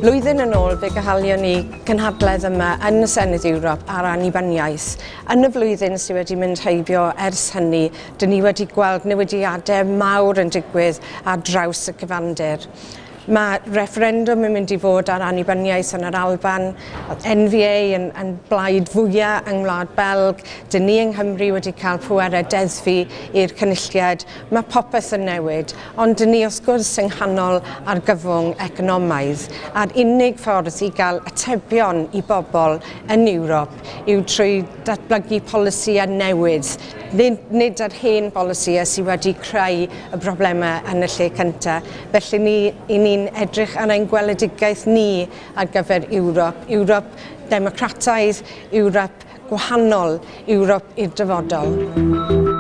Blwyddyn yn ôl, fe gahalion ni gynhadledd yma yn y Senedd Ewrop ar annibyniaeth. Yn y flwyddyn sydd wedi mynd heibio ers hynny, dyn ni wedi gweld newidiadau mawr yn digwydd ar draws y cyfandir. Mae referendwm yn mynd i fod ar annibyniaeth yn yr Alban, NVA yn blaid fwyaf yng Ngwlad Belg, dyn ni yng Nghymru wedi cael pwerau deddfu i'r cynulliad. Mae popeth yn newid, ond dyn ni wrth gwrs yng nghanol argyfwng economaidd. A'r unig ffordd i gael atebion i bobl yn Ewrop yw trwy datblygu polisïau newydd, nid yr hen polisïau sydd wedi creu y broblemau yn y lle cyntaf. Felly ni'n edrych ar ein gweledigaeth ni ar gyfer Ewrop, Ewrop democrataidd, Ewrop gwahanol, Ewrop i'r dyfodol.